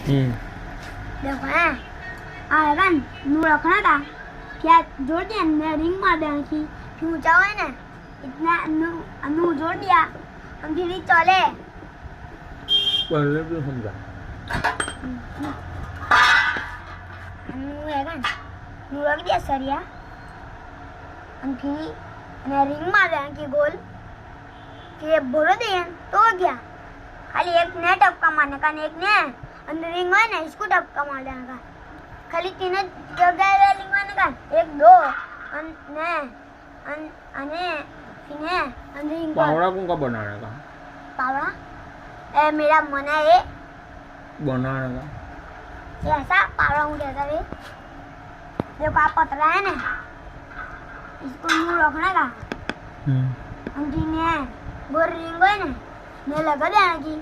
देखो है आएगा नू रखना था क्या जोड़ दिया ने रिंग मार देने की फिर ऊंचा हुआ है ना इतना नू जोड़ दिया हम फिर चले पहले भी समझा नू है नू रख दिया सरिया हम फिर ने रिंग मार देने की गोल कि बोलो दे तो हो गया खाली एक ने टपका मारने का एक ने अंदर रिंग है ना इसको टपका मार देने का खाली तीनों जगह रिंग मारने का एक दो ने अने फिने अंदर रिंग पावड़ा कौन का बनाने का पावड़ा मेरा मन है बनाने का ये ऐसा पावड़ा हूँ कहता है देखो आप पतला है ना इसको यूं रखना का हम ने गोर रिंग है ना ने लगा देना की